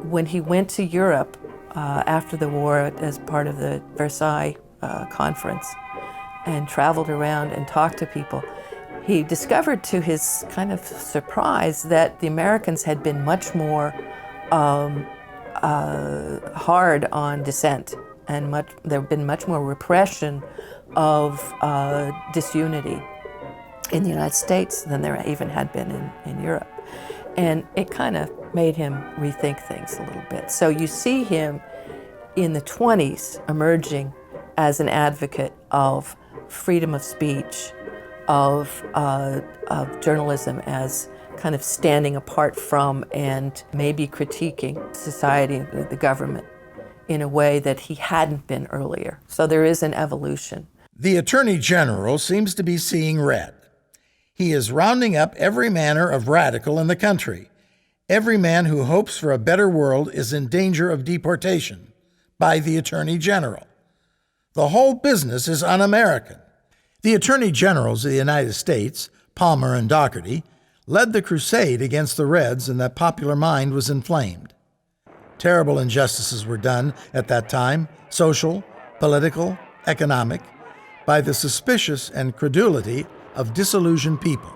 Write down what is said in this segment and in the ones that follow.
when he went to Europe after the war as part of the Versailles conference and traveled around and talked to people, he discovered to his kind of surprise that the Americans had been much more hard on dissent, and there had been much more repression of disunity in the United States than there even had been in Europe. And it kind of made him rethink things a little bit. So you see him in the 20s emerging as an advocate of freedom of speech, of journalism as kind of standing apart from and maybe critiquing society, the government, in a way that he hadn't been earlier. So there is an evolution. The Attorney General seems to be seeing red. He is rounding up every manner of radical in the country. Every man who hopes for a better world is in danger of deportation by the Attorney General. The whole business is un-American. The Attorney Generals of the United States, Palmer and Dougherty, led the crusade against the Reds, and that popular mind was inflamed. Terrible injustices were done at that time, social, political, economic, by the suspicious and credulity of disillusioned people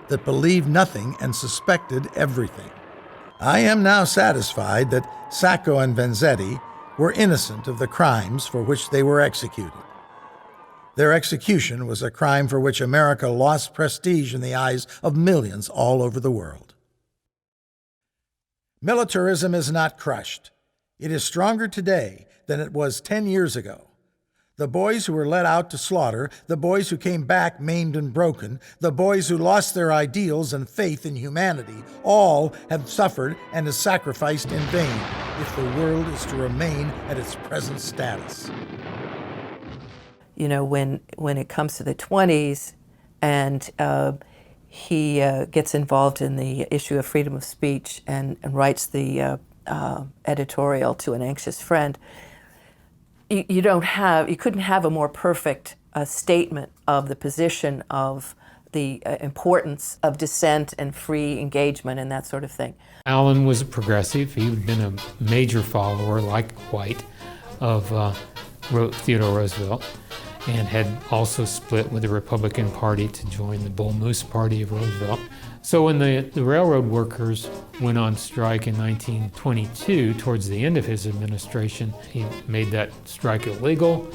that believed nothing and suspected everything. I am now satisfied that Sacco and Vanzetti were innocent of the crimes for which they were executed. Their execution was a crime for which America lost prestige in the eyes of millions all over the world. Militarism is not crushed. It is stronger today than it was 10 years ago. The boys who were let out to slaughter, the boys who came back maimed and broken, the boys who lost their ideals and faith in humanity, all have suffered and is sacrificed in vain if the world is to remain at its present status. You know, when it comes to the 20s and he gets involved in the issue of freedom of speech and writes the editorial to an anxious friend, you couldn't have a more perfect statement of the position of the importance of dissent and free engagement and that sort of thing. Allen was a progressive. He'd been a major follower, like White, of Theodore Roosevelt, and had also split with the Republican Party to join the Bull Moose Party of Roosevelt. So when the railroad workers went on strike in 1922, towards the end of his administration, he made that strike illegal,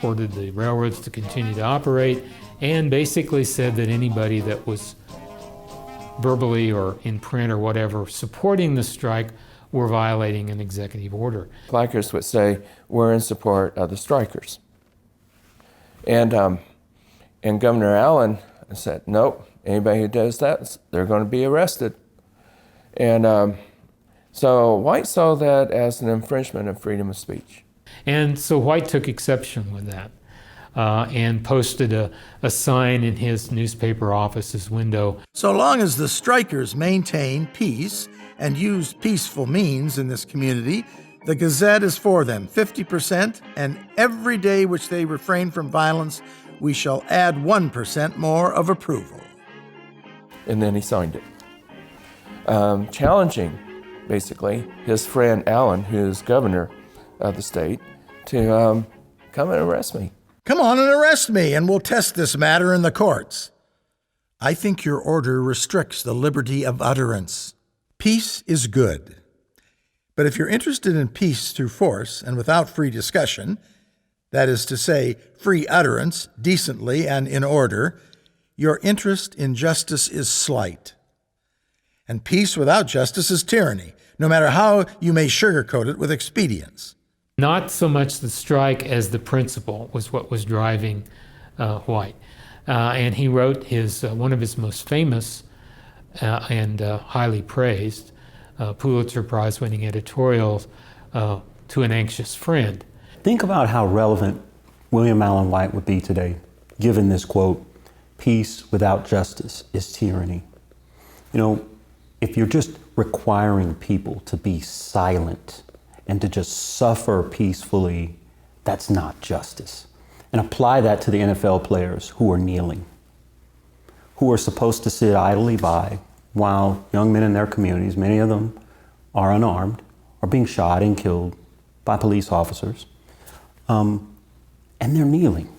ordered the railroads to continue to operate, and basically said that anybody that was verbally or in print or whatever supporting the strike were violating an executive order. Placards would say, "We're in support of the strikers." And Governor Allen said, "Nope, anybody who does that, they're going to be arrested." And so White saw that as an infringement of freedom of speech. And so White took exception with that and posted a sign in his newspaper office's window. So long as the strikers maintain peace and use peaceful means in this community, the Gazette is for them, 50%, and every day which they refrain from violence, we shall add 1% more of approval. And then he signed it, challenging, basically, his friend Allen, who's governor of the state, to come and arrest me. Come on and arrest me, and we'll test this matter in the courts. I think your order restricts the liberty of utterance. Peace is good. But if you're interested in peace through force and without free discussion, that is to say, free utterance, decently and in order, your interest in justice is slight. And peace without justice is tyranny, no matter how you may sugarcoat it with expedients. Not so much the strike as the principle was what was driving White. And he wrote one of his most famous and highly praised Pulitzer Prize winning editorials, To an Anxious Friend. Think about how relevant William Allen White would be today, given this quote, "Peace without justice is tyranny." You know, if you're just requiring people to be silent and to just suffer peacefully, that's not justice. And apply that to the NFL players who are kneeling, who are supposed to sit idly by while young men in their communities, many of them are unarmed, are being shot and killed by police officers, and they're kneeling.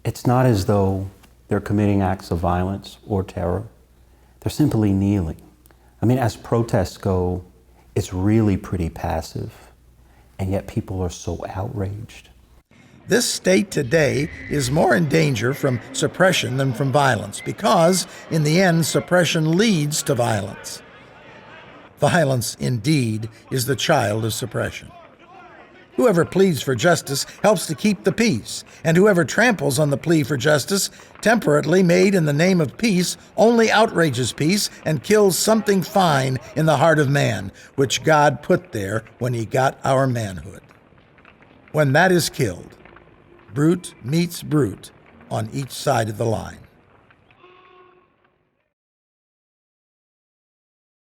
It's not as though they're committing acts of violence or terror. They're simply kneeling. I mean, as protests go, it's really pretty passive, and yet people are so outraged. This state today is more in danger from suppression than from violence because, in the end, suppression leads to violence. Violence, indeed, is the child of suppression. Whoever pleads for justice helps to keep the peace, and whoever tramples on the plea for justice, temperately made in the name of peace, only outrages peace and kills something fine in the heart of man, which God put there when he got our manhood. When that is killed, brute meets brute on each side of the line.